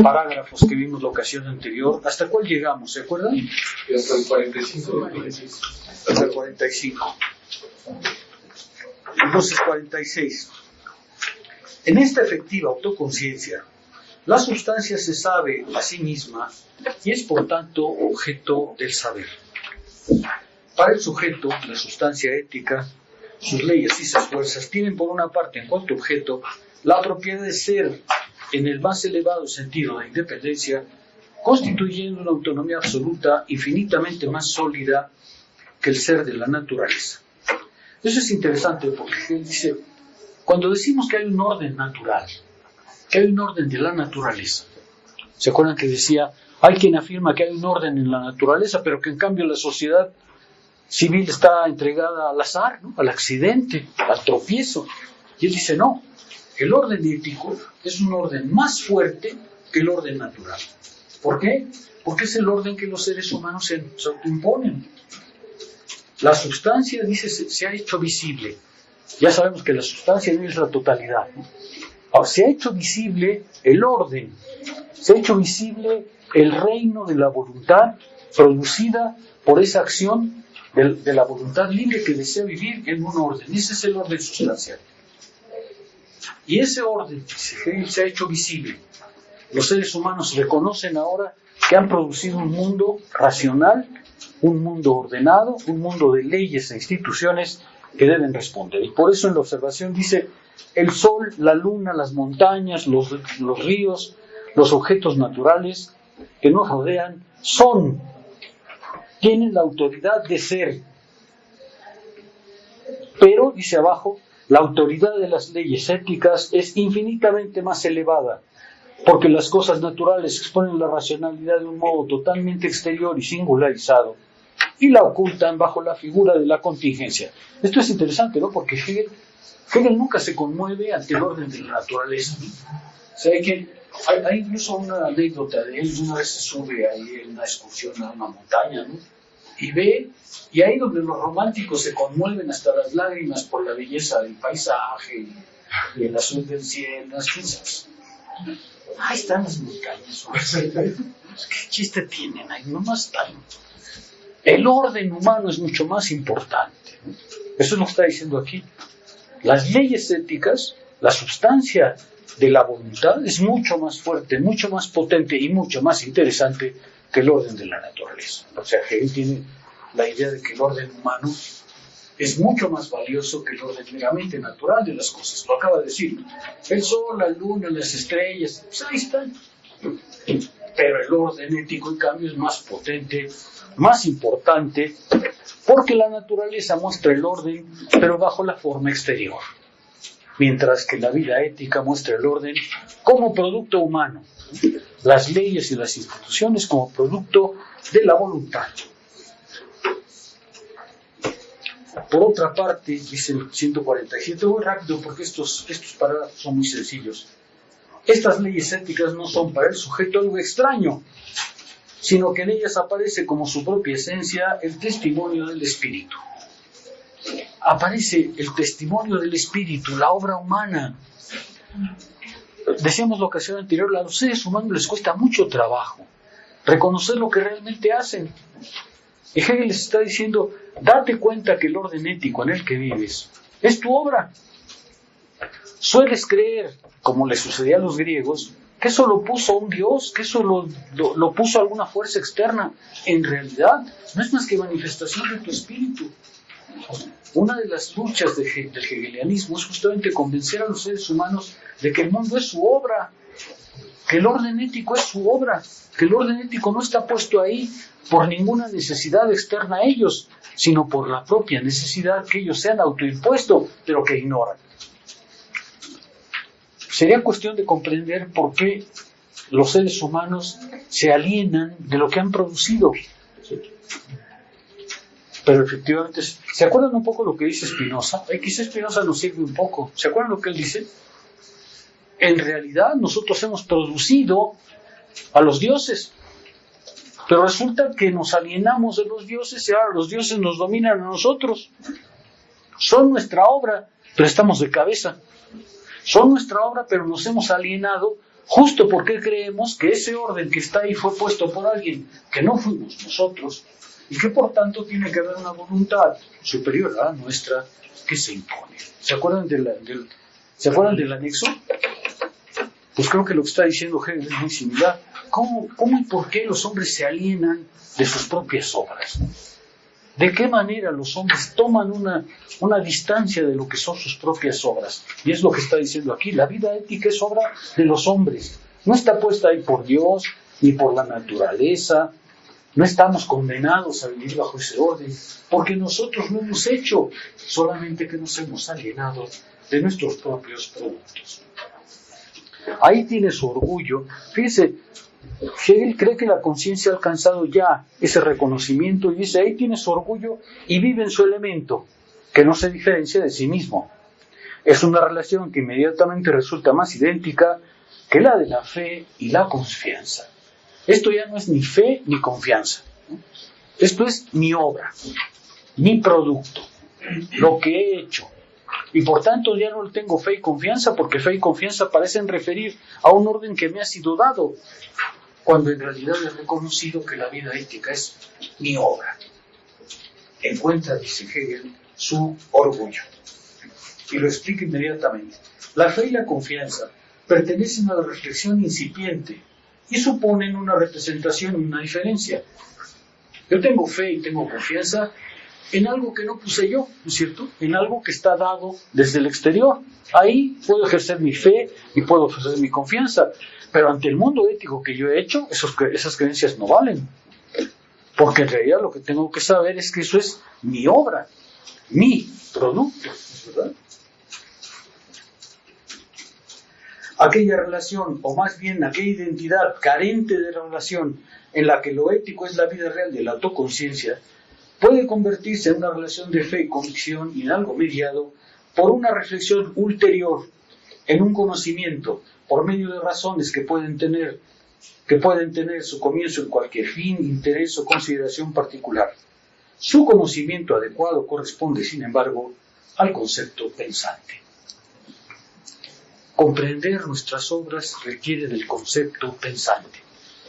parágrafos que vimos la ocasión anterior. ¿Hasta cuál llegamos? ¿Se acuerdan? Hasta el 45. Hasta el 45. Entonces, 46. En esta efectiva autoconciencia, la sustancia se sabe a sí misma y es por tanto objeto del saber. Para el sujeto, la sustancia ética, sus leyes y sus fuerzas tienen por una parte en cuanto objeto la propiedad de ser en el más elevado sentido de independencia, constituyendo una autonomía absoluta infinitamente más sólida que el ser de la naturaleza. Eso es interesante porque él dice, cuando decimos que hay un orden natural, que hay un orden de la naturaleza, ¿se acuerdan que decía, hay quien afirma que hay un orden en la naturaleza, pero que en cambio la sociedad civil está entregada al azar, ¿no? Al accidente, al tropiezo? Y él dice, no, el orden ético es un orden más fuerte que el orden natural. ¿Por qué? Porque es el orden que los seres humanos se autoimponen. La sustancia, dice, se ha hecho visible. Ya sabemos que la sustancia no es la totalidad, ¿no? Ahora, se ha hecho visible el orden, se ha hecho visible el reino de la voluntad producida por esa acción de la voluntad libre que desea vivir en un orden. Ese es el orden sustancial. Y ese orden se ha hecho visible. Los seres humanos reconocen ahora que han producido un mundo racional, un mundo ordenado, un mundo de leyes e instituciones que deben responder. Y por eso en la observación dice, el sol, la luna, las montañas, los ríos, los objetos naturales que nos rodean tienen la autoridad de ser. Pero, dice abajo, la autoridad de las leyes éticas es infinitamente más elevada, porque las cosas naturales exponen la racionalidad de un modo totalmente exterior y singularizado, y la ocultan bajo la figura de la contingencia. Esto es interesante, ¿no? Porque Hegel nunca se conmueve ante el orden de la naturaleza, ¿no? O sea, hay incluso una anécdota de él. Una vez se sube ahí en una excursión a una montaña, ¿no? Y ve, y ahí donde los románticos se conmueven hasta las lágrimas por la belleza del paisaje y el azul del cielo, las cosas. Ahí están las montañas. ¿Qué chiste tienen ahí? Nomás están. El orden humano es mucho más importante. Eso es lo que está diciendo aquí. Las leyes éticas, la sustancia de la voluntad es mucho más fuerte, mucho más potente y mucho más interesante que el orden de la naturaleza. O sea, Hegel tiene la idea de que el orden humano es mucho más valioso que el orden meramente natural de las cosas. Lo acaba de decir. El sol, la luna, las estrellas, pues ahí están. Pero el orden ético, en cambio, es más potente, más importante, porque la naturaleza muestra el orden, pero bajo la forma exterior, mientras que la vida ética muestra el orden como producto humano, las leyes y las instituciones como producto de la voluntad. Por otra parte, dice el 147, muy rápido porque estos parágrafos son muy sencillos. Estas leyes éticas no son para el sujeto algo extraño, sino que en ellas aparece como su propia esencia el testimonio del espíritu. Aparece el testimonio del espíritu, la obra humana. Decíamos la ocasión anterior, a los seres humanos les cuesta mucho trabajo reconocer lo que realmente hacen. Y Hegel les está diciendo, date cuenta que el orden ético en el que vives es tu obra. Sueles creer, como le sucedía a los griegos, que eso lo puso un dios, que eso lo puso alguna fuerza externa. En realidad, no es más que manifestación de tu espíritu. Una de las luchas del hegelianismo es justamente convencer a los seres humanos de que el mundo es su obra, que el orden ético es su obra, que el orden ético no está puesto ahí por ninguna necesidad externa a ellos, sino por la propia necesidad que ellos se han autoimpuesto, pero que ignoran. Sería cuestión de comprender por qué los seres humanos se alienan de lo que han producido. Pero efectivamente, ¿se acuerdan un poco lo que dice Spinoza? Quizá Spinoza nos sirve un poco. ¿Se acuerdan lo que él dice? En realidad nosotros hemos producido a los dioses, pero resulta que nos alienamos de los dioses y ahora los dioses nos dominan a nosotros. Son nuestra obra, pero estamos de cabeza. Son nuestra obra, pero nos hemos alienado Justo porque creemos que ese orden que está ahí fue puesto por alguien que no fuimos nosotros y que por tanto tiene que haber una voluntad superior a la nuestra que se impone. ¿Se acuerdan del anexo? Pues creo que lo que está diciendo Hegel es muy similar. ¿Cómo y por qué los hombres se alienan de sus propias obras? ¿De qué manera los hombres toman una distancia de lo que son sus propias obras? Y es lo que está diciendo aquí. La vida ética es obra de los hombres. No está puesta ahí por Dios ni por la naturaleza. No estamos condenados a vivir bajo ese orden, porque nosotros lo hemos hecho, solamente que nos hemos alienado de nuestros propios productos. Ahí tiene su orgullo. Fíjese, Hegel cree que la conciencia ha alcanzado ya ese reconocimiento y dice, ahí tiene su orgullo y vive en su elemento, que no se diferencia de sí mismo. Es una relación que inmediatamente resulta más idéntica que la de la fe y la confianza. Esto ya no es ni fe ni confianza. Esto es mi obra, mi producto, lo que he hecho. Y por tanto ya no tengo fe y confianza, porque fe y confianza parecen referir a un orden que me ha sido dado, cuando en realidad he reconocido que la vida ética es mi obra. Encuentra, dice Hegel, su orgullo. Y lo explica inmediatamente. La fe y la confianza pertenecen a la reflexión incipiente y suponen una representación y una diferencia. Yo tengo fe y tengo confianza en algo que no puse yo, ¿no es cierto? En algo que está dado desde el exterior. Ahí puedo ejercer mi fe y puedo ejercer mi confianza. Pero ante el mundo ético que yo he hecho, esas creencias no valen. Porque en realidad lo que tengo que saber es que eso es mi obra, mi producto, ¿verdad? Aquella relación, o más bien aquella identidad carente de relación en la que lo ético es la vida real de la autoconciencia, puede convertirse en una relación de fe y convicción y en algo mediado por una reflexión ulterior, en un conocimiento por medio de razones que pueden tener su comienzo en cualquier fin, interés o consideración particular. Su conocimiento adecuado corresponde, sin embargo, al concepto pensante. Comprender nuestras obras requiere del concepto pensante,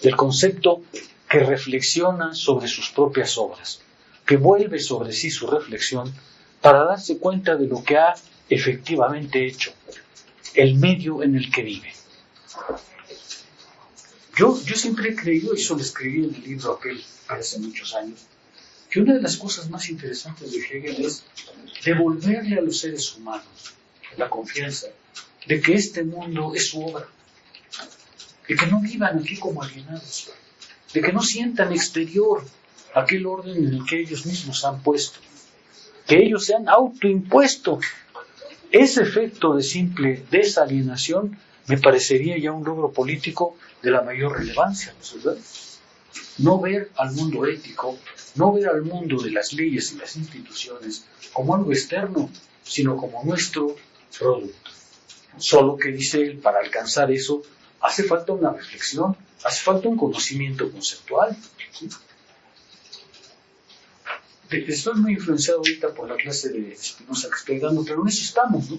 del concepto que reflexiona sobre sus propias obras, que vuelve sobre sí su reflexión para darse cuenta de lo que ha efectivamente hecho, el medio en el que vive. Yo siempre he creído, y eso lo escribí en el libro aquel hace muchos años, que una de las cosas más interesantes de Hegel es devolverle a los seres humanos la confianza de que este mundo es su obra, de que no vivan aquí como alienados, de que no sientan exterior aquel orden en el que ellos mismos han puesto, que ellos se han autoimpuesto. Ese efecto de simple desalienación me parecería ya un logro político de la mayor relevancia, ¿no es verdad? No ver al mundo ético, no ver al mundo de las leyes y las instituciones como algo externo, sino como nuestro producto. Solo que, dice él, para alcanzar eso hace falta una reflexión, hace falta un conocimiento conceptual, ¿sí? Estoy muy influenciado ahorita por la clase de Spinoza que estoy dando, pero en eso estamos, ¿no?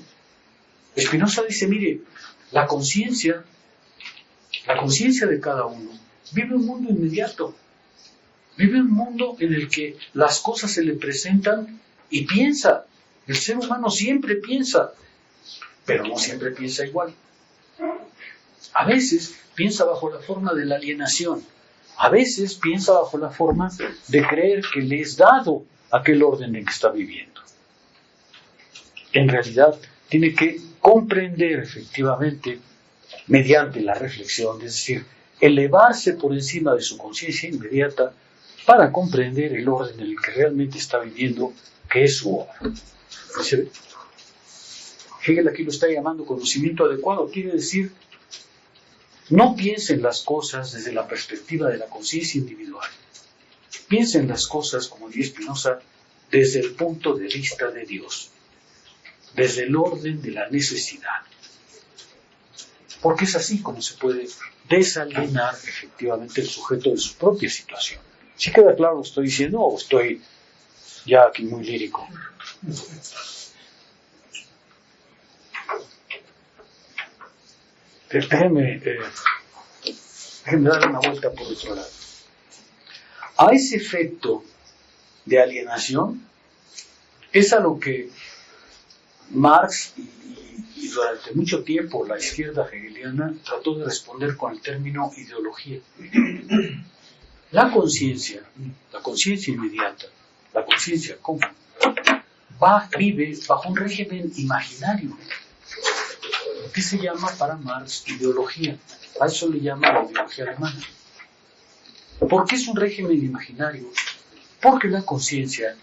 Spinoza dice, mire, la conciencia de cada uno vive un mundo inmediato, vive un mundo en el que las cosas se le presentan y piensa. El ser humano siempre piensa, pero no siempre piensa igual. A veces piensa bajo la forma de la alienación, a veces piensa bajo la forma de creer que le es dado aquel orden en que está viviendo. En realidad, tiene que comprender efectivamente, mediante la reflexión, es decir, elevarse por encima de su conciencia inmediata para comprender el orden en el que realmente está viviendo, que es su obra. ¿Se ve? Hegel aquí lo está llamando conocimiento adecuado, quiere decir, no piensen las cosas desde la perspectiva de la conciencia individual. Piensen las cosas, como dice Spinoza, desde el punto de vista de Dios, desde el orden de la necesidad. Porque es así como se puede desalienar efectivamente el sujeto de su propia situación. ¿Sí queda claro lo que estoy diciendo o estoy ya aquí muy lírico? Déjenme darle una vuelta por otro lado. A ese efecto de alienación es a lo que Marx y durante mucho tiempo la izquierda hegeliana trató de responder con el término ideología. La conciencia inmediata, la conciencia común, vive bajo un régimen imaginario que se llama para Marx ideología. A eso le llama la ideología alemana. ¿Por qué es un régimen imaginario? Porque la conciencia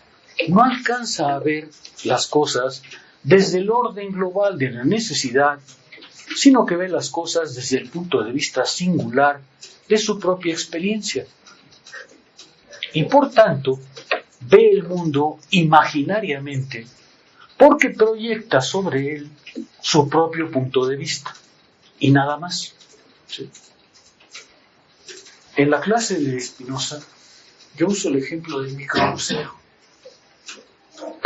no alcanza a ver las cosas desde el orden global de la necesidad, sino que ve las cosas desde el punto de vista singular de su propia experiencia. Y por tanto, ve el mundo imaginariamente porque proyecta sobre él su propio punto de vista y nada más. ¿Sí? En la clase de Spinoza yo uso el ejemplo del microbusero.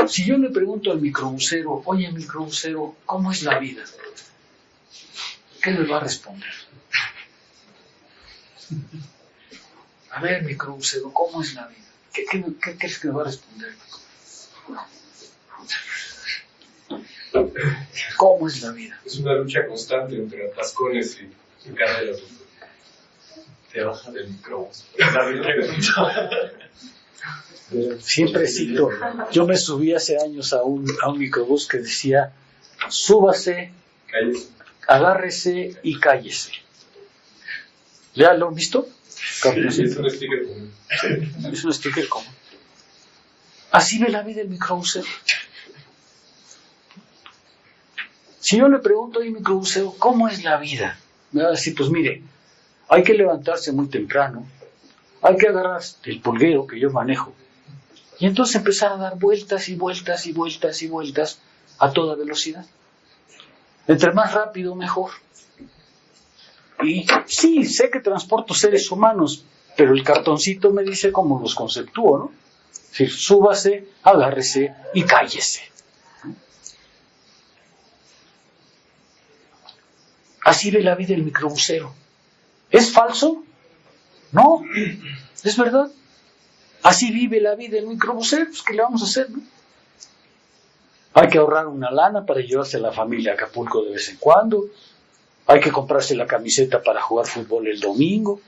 Si yo le pregunto al microbusero, oye microbusero, ¿cómo es la vida? ¿Qué me va a responder? A ver microbusero, ¿cómo es la vida? ¿Qué crees que me va a responder? ¿Cómo es la vida? Es una lucha constante entre atascones y carreras. Te baja del microbús. Siempre cito, yo me subí hace años a un microbús que decía, súbase, Cállese. agárrese y cállese. ¿Ya lo han visto? Sí, es un sticker común. Es un sticker común. Así ve la vida el microbusero. Si yo le pregunto al microbusero, ¿cómo es la vida? Me va a decir, pues mire, hay que levantarse muy temprano, hay que agarrar el pulguero que yo manejo, y entonces empezar a dar vueltas y vueltas y vueltas y vueltas a toda velocidad. Entre más rápido, mejor. Y sí, sé que transporto seres humanos, pero el cartoncito me dice cómo los conceptúo, ¿no? Es decir, súbase, agárrese y cállese. Así ve la vida el microbusero. ¿Es falso? No, es verdad. Así vive la vida el microbusero. Pues, ¿qué le vamos a hacer, no? Hay que ahorrar una lana para llevarse a la familia a Acapulco de vez en cuando. Hay que comprarse la camiseta para jugar fútbol el domingo.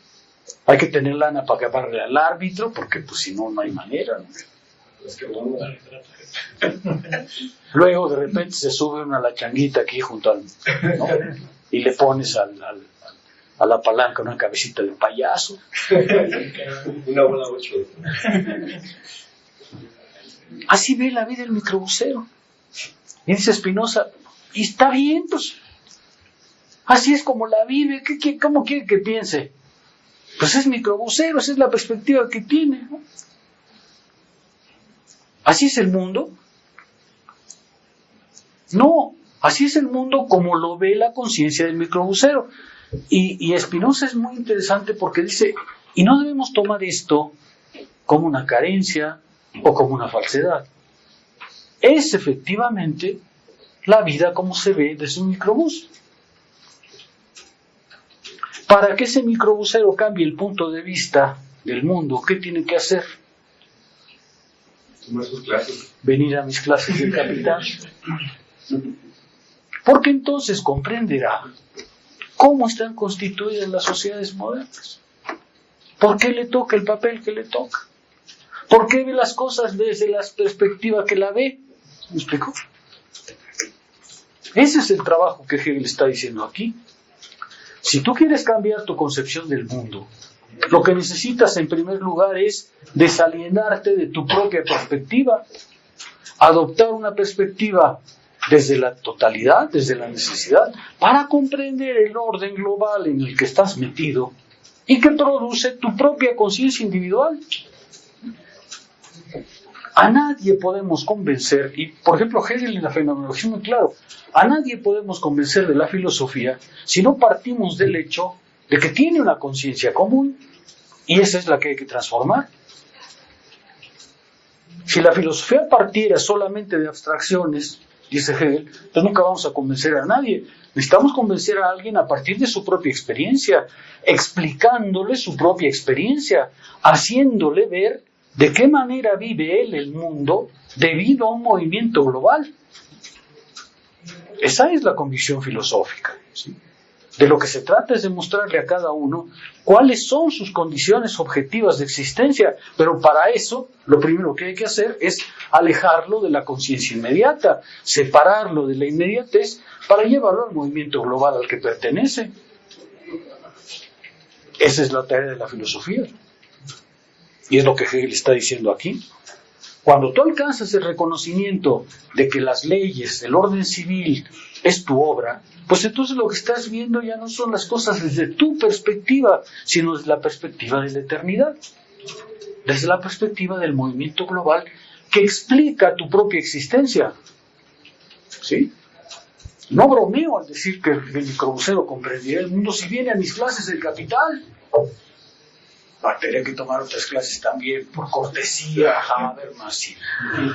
Hay que tener lana para acabarle al árbitro, porque pues si no, no hay manera, ¿no? Es que vamos a Luego de repente se sube una a la changuita aquí junto al, ¿no? Y le pones a la palanca una cabecita de payaso. una bola 8. Así ve la vida el microbusero. Y dice Spinoza, y está bien, pues así es como la vive. ¿Cómo quiere que piense? Pues es microbusero, esa es la perspectiva que tiene, ¿no? ¿Así es el mundo? No, así es el mundo como lo ve la conciencia del microbusero. Y Spinoza es muy interesante porque dice, y no debemos tomar esto como una carencia o como una falsedad. Es efectivamente la vida como se ve desde un microbús. Para que ese microbusero cambie el punto de vista del mundo, ¿qué tiene que hacer? Tomar sus clases. Venir a mis clases de capital. Porque entonces comprenderá cómo están constituidas las sociedades modernas. ¿Por qué le toca el papel que le toca? ¿Por qué ve las cosas desde la perspectiva que la ve? ¿Me explico? Ese es el trabajo que Hegel está diciendo aquí. Si tú quieres cambiar tu concepción del mundo, lo que necesitas en primer lugar es desalienarte de tu propia perspectiva, adoptar una perspectiva desde la totalidad, desde la necesidad, para comprender el orden global en el que estás metido y que produce tu propia conciencia individual. A nadie podemos convencer, y por ejemplo Hegel en la fenomenología es muy claro, a nadie podemos convencer de la filosofía si no partimos del hecho de que tiene una conciencia común, y esa es la que hay que transformar. Si la filosofía partiera solamente de abstracciones, dice Hegel, entonces nunca vamos a convencer a nadie. Necesitamos convencer a alguien a partir de su propia experiencia, explicándole su propia experiencia, haciéndole ver de qué manera vive él el mundo debido a un movimiento global. Esa es la convicción filosófica, ¿sí? De lo que se trata es de mostrarle a cada uno cuáles son sus condiciones objetivas de existencia, pero para eso lo primero que hay que hacer es alejarlo de la conciencia inmediata, separarlo de la inmediatez para llevarlo al movimiento global al que pertenece. Esa es la tarea de la filosofía. Y es lo que Hegel está diciendo aquí. Cuando tú alcanzas el reconocimiento de que las leyes, el orden civil es tu obra, pues entonces lo que estás viendo ya no son las cosas desde tu perspectiva, sino desde la perspectiva de la eternidad, desde la perspectiva del movimiento global que explica tu propia existencia. ¿Sí? No bromeo al decir que el microbusero comprenderá el mundo si viene a mis clases del Capital. Tendría que tomar otras clases también, por cortesía, Habermas y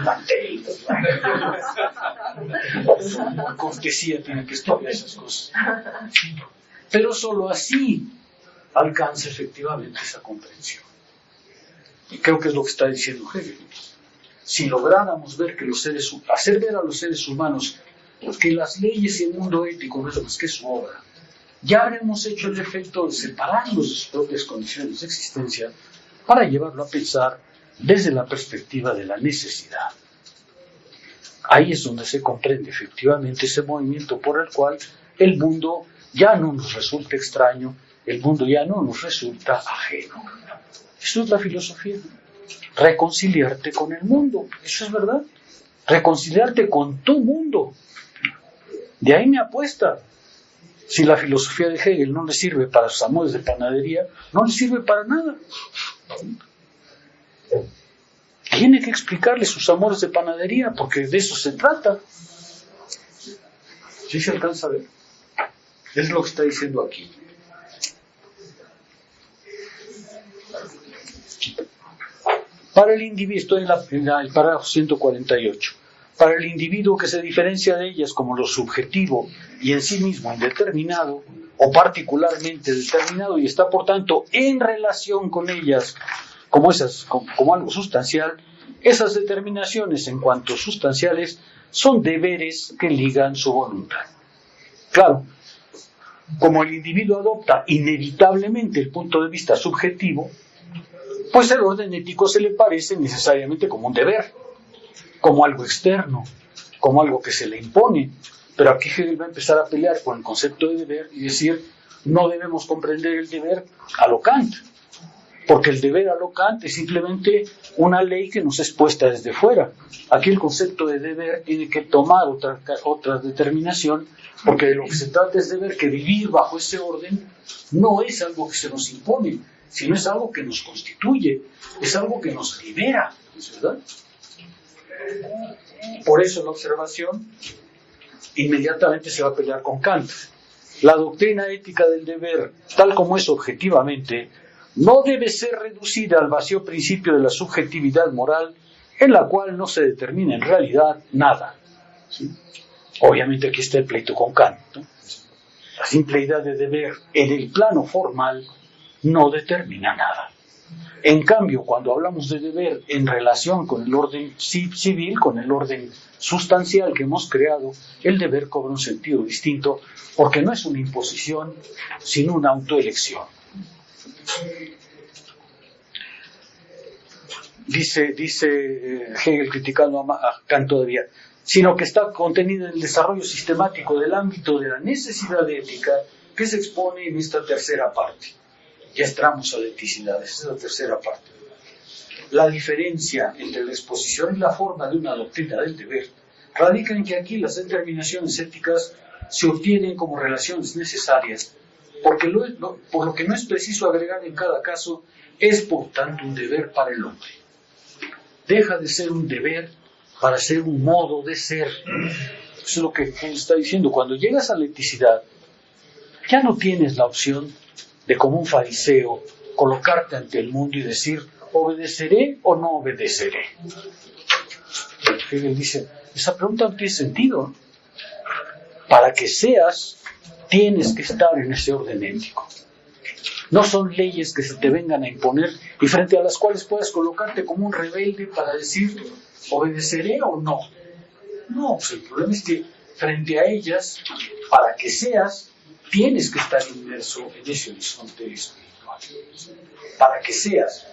Matei. Por cortesía tiene que estudiar esas cosas. Pero solo así alcanza efectivamente esa comprensión. Y creo que es lo que está diciendo Hegel. Si lográramos ver que hacer ver a los seres humanos que las leyes y el mundo ético no es más que su obra, ya habremos hecho el efecto de separarlos de sus propias condiciones de existencia para llevarlo a pensar desde la perspectiva de la necesidad. Ahí es donde se comprende efectivamente ese movimiento por el cual el mundo ya no nos resulta extraño, el mundo ya no nos resulta ajeno. Eso es la filosofía. Reconciliarte con el mundo, eso es verdad. Reconciliarte con tu mundo. De ahí mi apuesta. Si la filosofía de Hegel no le sirve para sus amores de panadería, no le sirve para nada. Tiene que explicarle sus amores de panadería, porque de eso se trata. ¿Sí se alcanza a ver? Es lo que está diciendo aquí. Para el individuo, estoy en el párrafo 148. Para el individuo que se diferencia de ellas como lo subjetivo y en sí mismo indeterminado, o particularmente determinado, y está por tanto en relación con ellas como algo sustancial, esas determinaciones en cuanto sustanciales son deberes que ligan su voluntad. Claro, como el individuo adopta inevitablemente el punto de vista subjetivo, pues el orden ético se le parece necesariamente como un deber, como algo externo, como algo que se le impone. Pero aquí Hegel va a empezar a pelear con el concepto de deber y decir, no debemos comprender el deber a lo Kant, porque el deber a lo Kant es simplemente una ley que nos es puesta desde fuera. Aquí el concepto de deber tiene que tomar otra determinación, porque de lo que se trata es de ver que vivir bajo ese orden no es algo que se nos impone, sino es algo que nos constituye, es algo que nos libera, ¿es verdad? Por eso la observación inmediatamente se va a pelear con Kant. La doctrina ética del deber, tal como es objetivamente, no debe ser reducida al vacío principio de la subjetividad moral, en la cual no se determina en realidad nada. ¿Sí? Obviamente aquí está el pleito con Kant, ¿no? La simple idea de deber en el plano formal no determina nada. En cambio, cuando hablamos de deber en relación con el orden civil, con el orden sustancial que hemos creado, el deber cobra un sentido distinto, porque no es una imposición, sino una autoelección. Dice Hegel, criticando a Kant todavía, sino que está contenido en el desarrollo sistemático del ámbito de la necesidad ética que se expone en esta tercera parte. Ya entramos a la eticidad, esa es la tercera parte. La diferencia entre la exposición y la forma de una doctrina del deber radica en que aquí las determinaciones éticas se obtienen como relaciones necesarias, por lo que no es preciso agregar en cada caso, es por tanto un deber para el hombre. Deja de ser un deber para ser un modo de ser. Eso es lo que él está diciendo. Cuando llegas a la eticidad, ya no tienes la opción de, como un fariseo, colocarte ante el mundo y decir, ¿obedeceré o no obedeceré? Hegel dice, esa pregunta no tiene sentido. Para que seas tienes que estar en ese orden ético. No son leyes que se te vengan a imponer y frente a las cuales puedas colocarte como un rebelde para decir, ¿obedeceré o no? No, pues el problema es que frente a ellas, para que seas, tienes que estar inmerso en ese horizonte espiritual. Para que seas.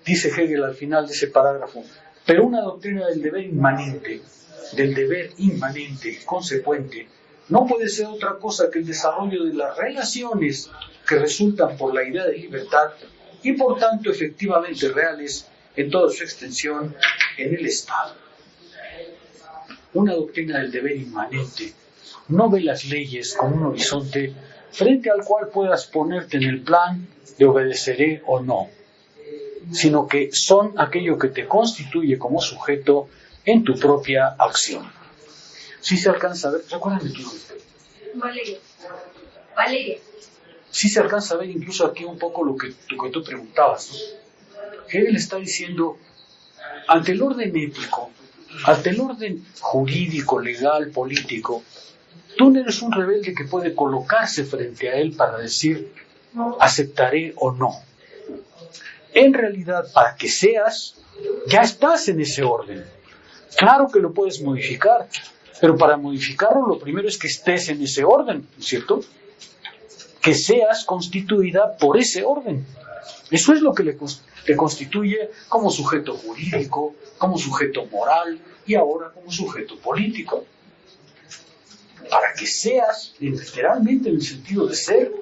Dice Hegel al final de ese parágrafo, pero una doctrina del deber inmanente y consecuente, no puede ser otra cosa que el desarrollo de las relaciones que resultan por la idea de libertad y por tanto efectivamente reales en toda su extensión en el Estado. Una doctrina del deber inmanente no ve las leyes como un horizonte frente al cual puedas ponerte en el plan de obedeceré o no, sino que son aquello que te constituye como sujeto en tu propia acción. Si se alcanza a ver, recuérdame tu nombre. Valeria. Si se alcanza a ver incluso aquí un poco lo que tú preguntabas, ¿no? Hegel está diciendo, ante el orden ético, ante el orden jurídico, legal, político, tú no eres un rebelde que puede colocarse frente a él para decir, aceptaré o no. En realidad, para que seas, ya estás en ese orden. Claro que lo puedes modificar, pero para modificarlo lo primero es que estés en ese orden, ¿cierto? Que seas constituida por ese orden. Eso es lo que te constituye como sujeto jurídico, como sujeto moral y ahora como sujeto político. Para que seas, literalmente en el sentido de ser,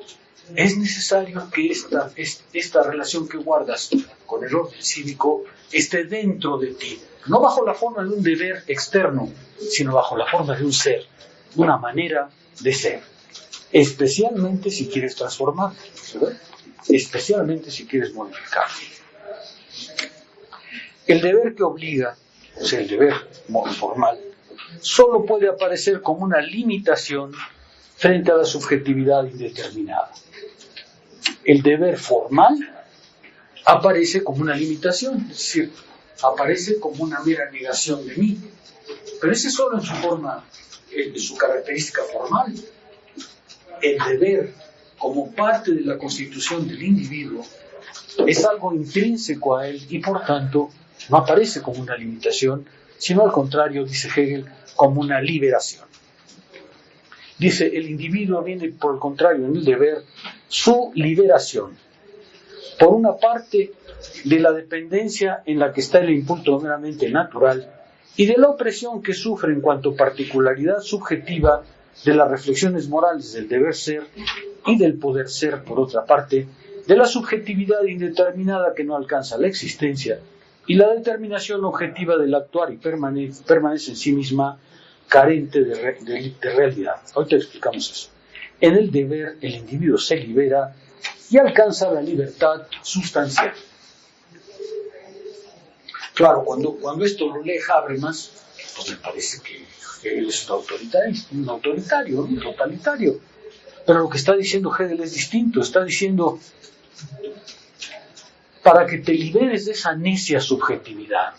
es necesario que esta relación que guardas con el orden cívico esté dentro de ti, no bajo la forma de un deber externo, sino bajo la forma de un ser, una manera de ser, especialmente si quieres transformarlo, ¿verdad? Especialmente si quieres modificarlo. El deber que obliga, o sea, el deber formal, solo puede aparecer como una limitación frente a la subjetividad indeterminada. El deber formal aparece como una limitación, es decir, aparece como una mera negación de mí, pero ese es solo en su forma, en su característica formal. El deber, como parte de la constitución del individuo, es algo intrínseco a él y por tanto no aparece como una limitación, sino al contrario, dice Hegel, como una liberación. Dice, el individuo viene por el contrario en el deber su liberación. Por una parte, de la dependencia en la que está el impulso meramente natural y de la opresión que sufre en cuanto a particularidad subjetiva de las reflexiones morales del deber ser y del poder ser, por otra parte, de la subjetividad indeterminada que no alcanza la existencia y la determinación objetiva del actuar y permanece en sí misma carente de realidad. Ahorita explicamos eso. En el deber, el individuo se libera y alcanza la libertad sustancial. Claro, cuando esto lo lee Habermas, pues me parece que él es un autoritario, un totalitario. Pero lo que está diciendo Hegel es distinto. Está diciendo, para que te liberes de esa necia subjetividad,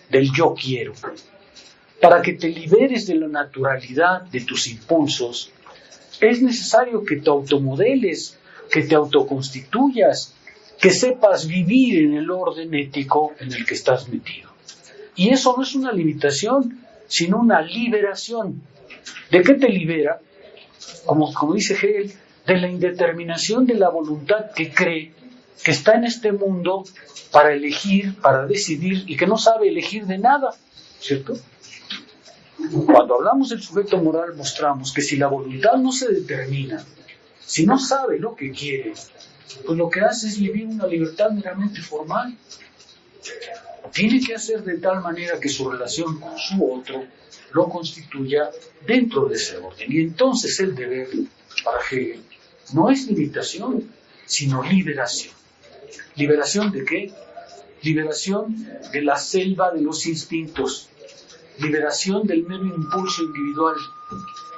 del yo quiero, para que te liberes de la naturalidad de tus impulsos, es necesario que te automodeles, que te autoconstituyas, que sepas vivir en el orden ético en el que estás metido. Y eso no es una limitación, sino una liberación. ¿De qué te libera? Como dice Hegel, de la indeterminación de la voluntad que cree que está en este mundo para elegir, para decidir y que no sabe elegir de nada, ¿cierto? Cuando hablamos del sujeto moral mostramos que si la voluntad no se determina, si no sabe lo que quiere, pues lo que hace es vivir una libertad meramente formal. Tiene que hacer de tal manera que su relación con su otro lo constituya dentro de ese orden. Y entonces el deber, para Hegel, no es limitación, sino liberación. ¿Liberación de qué? Liberación de la selva de los instintos, liberación del mero impulso individual,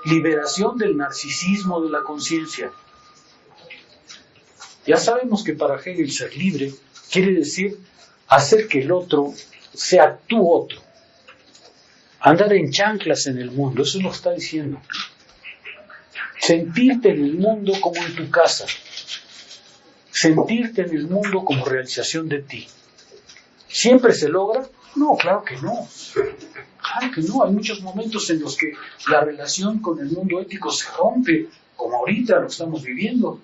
liberación del narcisismo de la conciencia. Ya sabemos que para Hegel ser libre quiere decir hacer que el otro sea tu otro. Andar en chanclas en el mundo, eso es lo que está diciendo. Sentirte en el mundo como en tu casa. Sentirte en el mundo como realización de ti. ¿Siempre se logra? No, claro que no. Claro que no. Hay muchos momentos en los que la relación con el mundo ético se rompe, como ahorita lo estamos viviendo.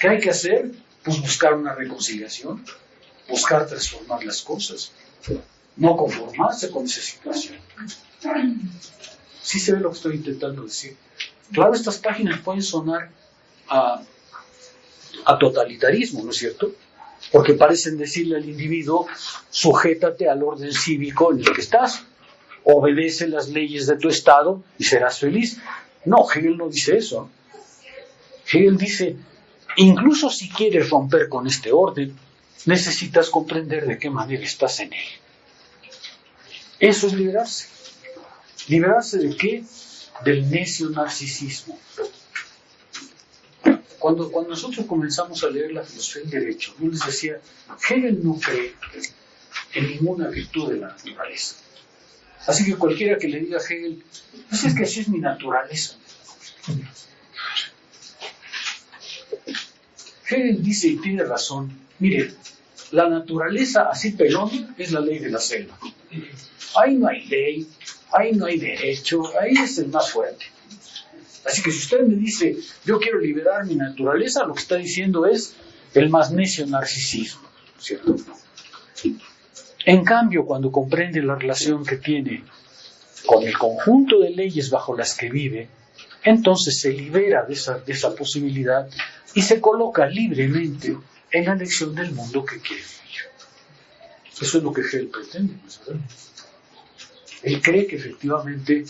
¿Qué hay que hacer? Pues buscar una reconciliación, buscar transformar las cosas, no conformarse con esa situación. Sí se ve lo que estoy intentando decir. Claro, estas páginas pueden sonar a totalitarismo, ¿no es cierto? Porque parecen decirle al individuo, sujétate al orden cívico en el que estás, obedece las leyes de tu estado y serás feliz. No, Hegel no dice eso. Hegel dice, incluso si quieres romper con este orden, necesitas comprender de qué manera estás en él. Eso es liberarse. ¿Liberarse de qué? Del necio narcisismo. Cuando nosotros comenzamos a leer la filosofía del derecho, yo les decía, Hegel no cree en ninguna virtud de la naturaleza. Así que cualquiera que le diga a Hegel, pues es que así es mi naturaleza. Hegel dice, y tiene razón, mire, la naturaleza así pelón es la ley de la selva. Ahí no hay ley, ahí no hay derecho, ahí es el más fuerte. Así que si usted me dice, yo quiero liberar mi naturaleza, lo que está diciendo es el más necio narcisismo, ¿cierto? En cambio, cuando comprende la relación que tiene con el conjunto de leyes bajo las que vive, entonces se libera de esa posibilidad y se coloca libremente en la elección del mundo que quiere vivir. Eso es lo que Hegel pretende, ¿no es verdad? Él cree que efectivamente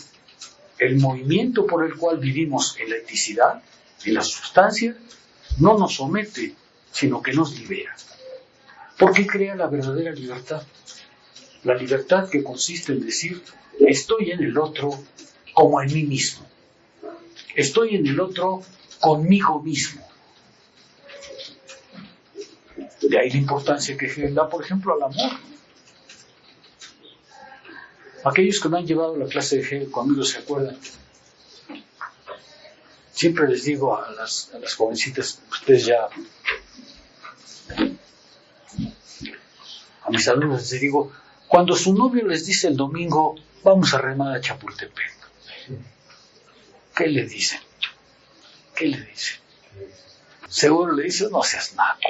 el movimiento por el cual vivimos en la eticidad, en la sustancia, no nos somete, sino que nos libera. Porque crea la verdadera libertad. La libertad que consiste en decir, estoy en el otro como en mí mismo. Estoy en el otro conmigo mismo. De ahí la importancia que Hegel da, por ejemplo, al amor. Aquellos que me han llevado la clase de Hegel conmigo se acuerdan. Siempre les digo a las jovencitas, ustedes ya, a mis alumnos les digo, cuando su novio les dice el domingo, vamos a remar a Chapultepec, ¿qué le dicen? ¿Qué le dicen? Seguro le dicen, no seas naco.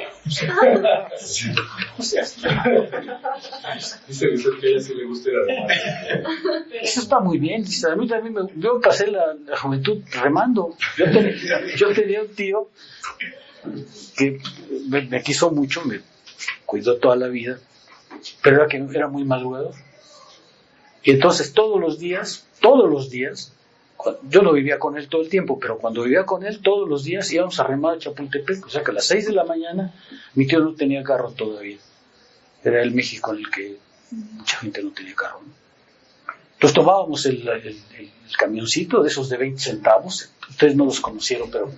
No seas naco. Dice que a ella sí le gusta ir a remar. Eso está muy bien, dice, a mí también yo pasé la juventud remando. Yo tenía un tío que me quiso mucho, me cuidó toda la vida, pero era muy madrugador. Y entonces todos los días, yo no vivía con él todo el tiempo, pero cuando vivía con él, todos los días íbamos a remar a Chapultepec. O sea que a las 6 de la mañana, mi tío no tenía carro todavía. Era el México en el que mucha gente no tenía carro, ¿no? Entonces tomábamos el camioncito de esos de 20 centavos. Ustedes no los conocieron, pero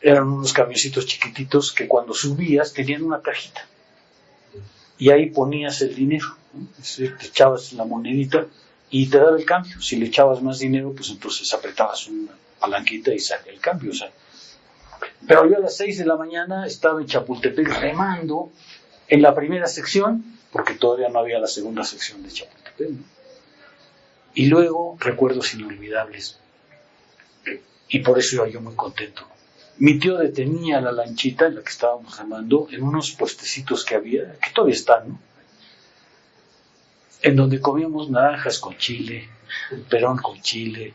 eran unos camioncitos chiquititos que cuando subías tenían una cajita. Y ahí ponías el dinero, ¿no? Te echabas la monedita y te daba el cambio. Si le echabas más dinero, pues entonces apretabas una palanquita y salía el cambio. O sea. Pero yo a las 6 de la mañana estaba en Chapultepec remando en la primera sección, porque todavía no había la segunda sección de Chapultepec, ¿no? Y luego recuerdos inolvidables. Y por eso iba yo muy contento. Mi tío detenía la lanchita en la que estábamos remando en unos puestecitos que había, que todavía están, ¿no? En donde comíamos naranjas con chile, perón con chile,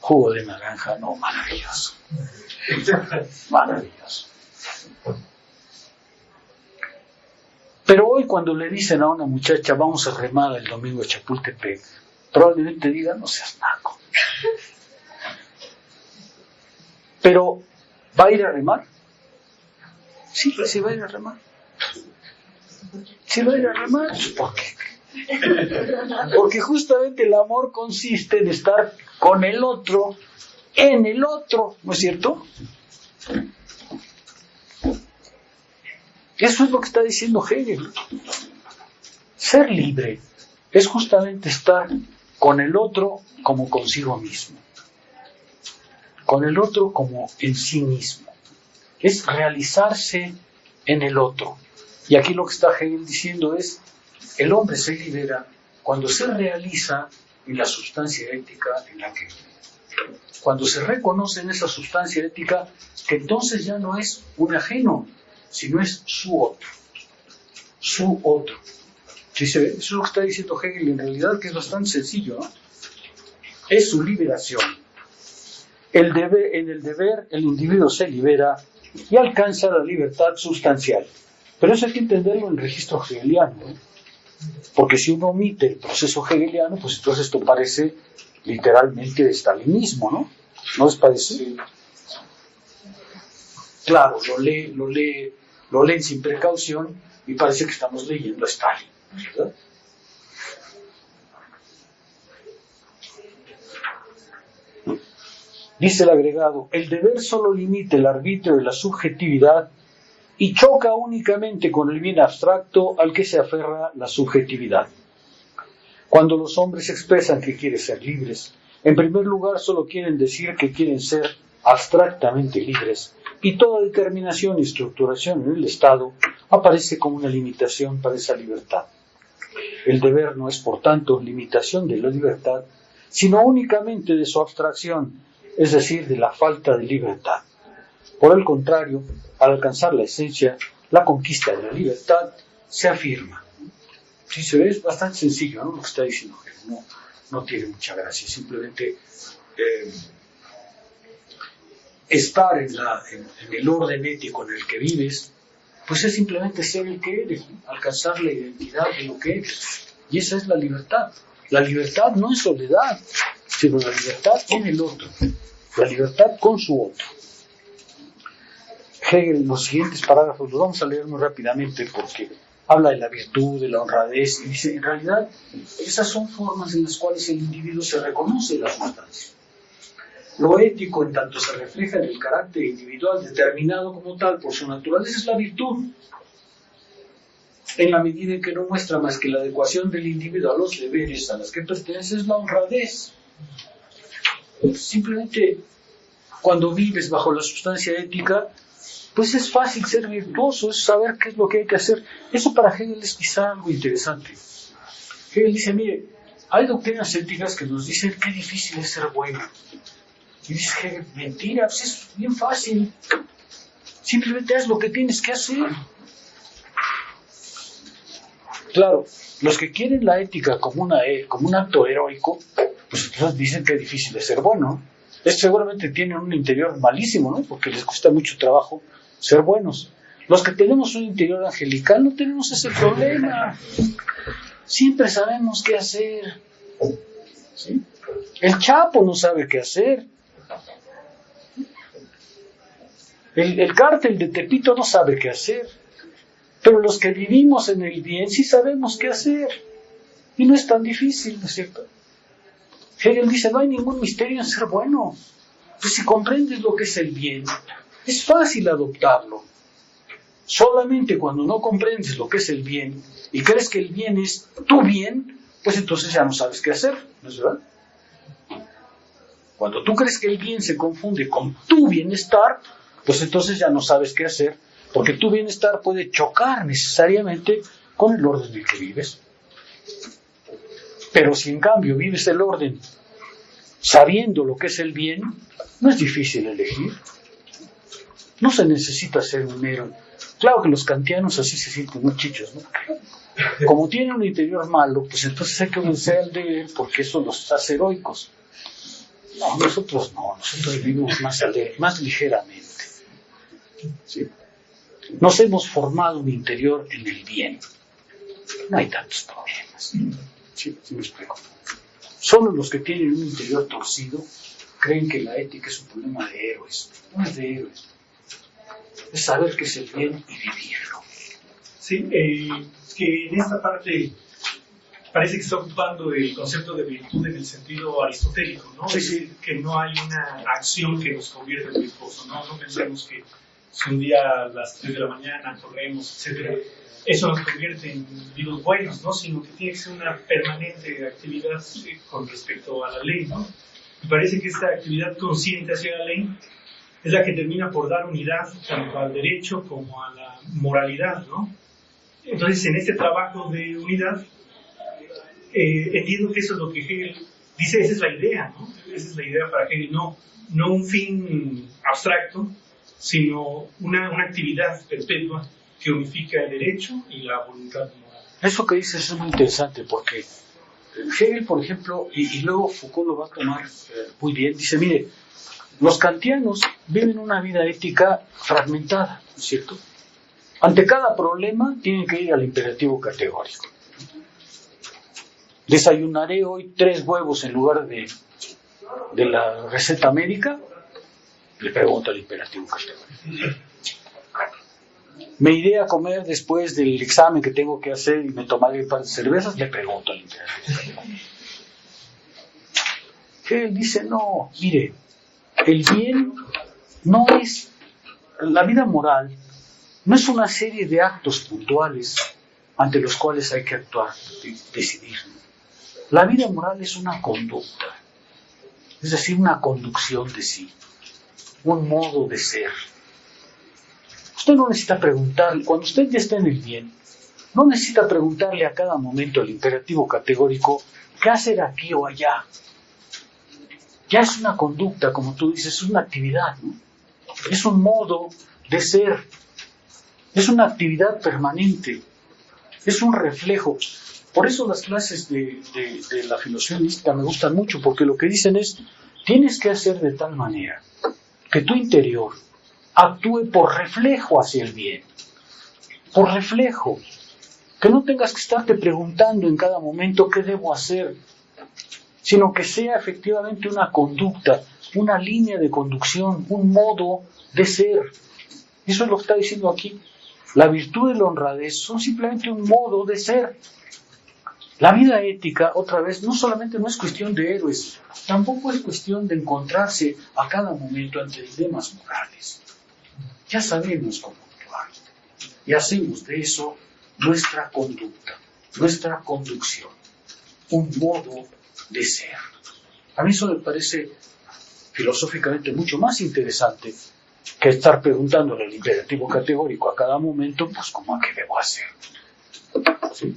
jugo de naranja, no, maravilloso. Maravilloso. Pero hoy cuando le dicen a una muchacha, vamos a remar el domingo a Chapultepec, probablemente diga, no seas naco. Pero, ¿va a ir a remar? Sí, sí va a ir a remar. Sí va a ir a remar. ¿Por qué? Porque justamente el amor consiste en estar con el otro, en el otro, ¿no es cierto? Eso es lo que está diciendo Hegel. Ser libre es justamente estar con el otro como consigo mismo, con el otro como en sí mismo. Es realizarse en el otro. Y aquí lo que está Hegel diciendo es, el hombre se libera cuando se realiza en la sustancia ética en la que vive. Cuando se reconoce en esa sustancia ética que entonces ya no es un ajeno, sino es su otro. Su otro. ¿Sí se ve? Eso es lo que está diciendo Hegel en realidad, que es bastante sencillo, ¿no? Es su liberación. En el deber, el individuo se libera y alcanza la libertad sustancial. Pero eso hay que entenderlo en el registro hegeliano, ¿no? Porque si uno omite el proceso hegeliano, pues entonces esto parece literalmente estalinismo, ¿no? ¿No les parece? Sí. Claro, lo leen sin precaución y parece que estamos leyendo a Stalin, ¿verdad? Dice el agregado, el deber solo limita el arbitrio de la subjetividad y choca únicamente con el bien abstracto al que se aferra la subjetividad. Cuando los hombres expresan que quieren ser libres, en primer lugar solo quieren decir que quieren ser abstractamente libres, y toda determinación y estructuración en el Estado aparece como una limitación para esa libertad. El deber no es, por tanto, limitación de la libertad, sino únicamente de su abstracción, es decir, de la falta de libertad. Por el contrario, al alcanzar la esencia, la conquista de la libertad se afirma. Si se ve, es bastante sencillo, ¿no? Lo que está diciendo Hegel, no tiene mucha gracia, simplemente estar en el orden ético en el que vives, pues es simplemente ser el que eres, ¿no? Alcanzar la identidad de lo que eres. Y esa es la libertad. La libertad no es soledad, sino la libertad en el otro, la libertad con su otro. Hegel, los siguientes parágrafos los vamos a leer muy rápidamente porque habla de la virtud, de la honradez, y dice, en realidad, esas son formas en las cuales el individuo se reconoce en la sustancia. Lo ético, en tanto se refleja en el carácter individual determinado como tal por su naturaleza, es la virtud. En la medida en que no muestra más que la adecuación del individuo a los deberes a los que pertenece, es la honradez. Simplemente, cuando vives bajo la sustancia ética, pues es fácil ser virtuoso, es saber qué es lo que hay que hacer. Eso para Hegel es quizá algo interesante. Hegel dice, mire, hay doctrinas éticas que nos dicen qué difícil es ser bueno. Y dice Hegel, mentira, pues es bien fácil. Simplemente haz lo que tienes que hacer. Claro, los que quieren la ética como un acto heroico, pues entonces dicen que es difícil de ser bueno. Seguramente tienen un interior malísimo, ¿no? Porque les cuesta mucho trabajo ser buenos. Los que tenemos un interior angelical no tenemos ese problema. Siempre sabemos qué hacer. ¿Sí? El Chapo no sabe qué hacer. El cártel de Tepito no sabe qué hacer. Pero los que vivimos en el bien sí sabemos qué hacer. Y no es tan difícil, ¿no es cierto? Hegel dice, no hay ningún misterio en ser bueno. Pues si comprendes lo que es el bien, es fácil adoptarlo. Solamente cuando no comprendes lo que es el bien y crees que el bien es tu bien, pues entonces ya no sabes qué hacer, ¿no es verdad? Cuando tú crees que el bien se confunde con tu bienestar, pues entonces ya no sabes qué hacer, porque tu bienestar puede chocar necesariamente con el orden en el que vives. Pero si en cambio vives el orden sabiendo lo que es el bien, no es difícil elegir. No se necesita ser un héroe. Claro que los kantianos así se sienten muy chichos, ¿no? Como tienen un interior malo, pues entonces hay que obedecer al deber porque eso los hace heroicos. No, nosotros vivimos más ligeramente. ¿Sí? Nos hemos formado un interior en el bien. No hay tantos problemas. ¿Sí me explico? Solo los que tienen un interior torcido creen que la ética es un problema de héroes. No es de héroes. Es saber qué es el bien y vivirlo. Sí, que en esta parte parece que está ocupando el concepto de virtud en el sentido aristotélico, ¿no? Sí, es decir, que no hay una acción que nos convierta en virtuoso, ¿no? No pensemos que Si un día a las 3 de la mañana corremos, etcétera, eso nos convierte en individuos buenos, ¿no? Sino que tiene que ser una permanente actividad con respecto a la ley, ¿no? Me parece que esta actividad consciente hacia la ley es la que termina por dar unidad tanto al derecho como a la moralidad, ¿no? Entonces, en este trabajo de unidad, entiendo que eso es lo que Hegel dice, esa es la idea, ¿no? Esa es la idea para Hegel, no un fin abstracto, sino una actividad perpetua que unifica el derecho y la voluntad moral. Eso que dices es muy interesante porque Hegel, por ejemplo, y luego Foucault lo va a tomar muy bien, dice, mire, los kantianos viven una vida ética fragmentada, ¿no es cierto? Ante cada problema tienen que ir al imperativo categórico. Desayunaré hoy 3 huevos en lugar de la receta médica, le pregunto al imperativo categórico. Me iré a comer después del examen que tengo que hacer y me tomaré un par de cervezas, le pregunto al imperativo categórico. Él dice, no, mire, el bien no es, la vida moral no es una serie de actos puntuales ante los cuales hay que actuar, decidir. La vida moral es una conducta, es decir, una conducción de sí, un modo de ser. Usted no necesita preguntarle, cuando usted ya está en el bien, no necesita preguntarle a cada momento al imperativo categórico qué hacer aquí o allá. Ya es una conducta, como tú dices, es una actividad, ¿no? Es un modo de ser, es una actividad permanente, es un reflejo. Por eso las clases de la filosofía mística me gustan mucho, porque lo que dicen es, tienes que hacer de tal manera que tu interior actúe por reflejo hacia el bien, por reflejo, que no tengas que estarte preguntando en cada momento qué debo hacer, sino que sea efectivamente una conducta, una línea de conducción, un modo de ser. Eso es lo que está diciendo aquí. La virtud y la honradez son simplemente un modo de ser. La vida ética, otra vez, no solamente no es cuestión de héroes, tampoco es cuestión de encontrarse a cada momento ante dilemas morales. Ya sabemos cómo actuar y hacemos de eso nuestra conducta, nuestra conducción, un modo de ser. A mí eso me parece filosóficamente mucho más interesante que estar preguntándole al imperativo categórico a cada momento, pues ¿cómo a qué debo hacer? ¿Sí?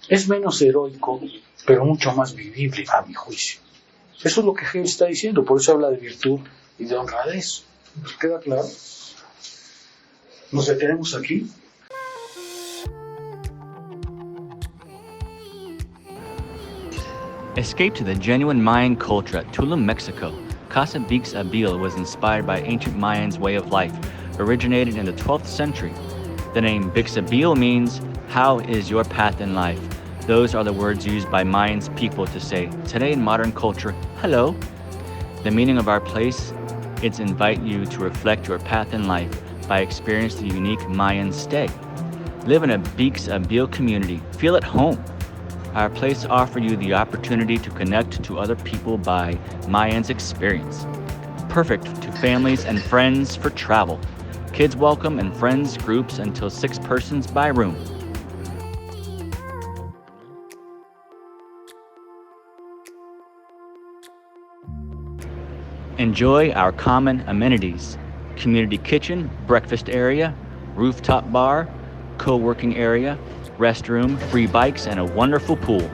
Es menos heroico, pero mucho más vivible a mi juicio. Eso es lo que Hegel está diciendo, por eso habla de virtud y de honradez. ¿Queda claro? Nos detenemos aquí. Escape to the genuine Mayan culture at Tulum, Mexico. Casa Bix Abil was inspired by ancient Mayans' way of life, originated in the 12th century. The name Bixabil means, how is your path in life? Those are the words used by Mayans people to say, today in modern culture, hello. The meaning of our place is invite you to reflect your path in life by experiencing the unique Mayan stay. Live in a Bix Abil community, feel at home. Our place offers you the opportunity to connect to other people by Mayans experience. Perfect to families and friends for travel. Kids welcome and friends groups until 6 persons by room. Enjoy our common amenities. Community kitchen, breakfast area, rooftop bar, co-working area, restroom, free bikes, and a wonderful pool.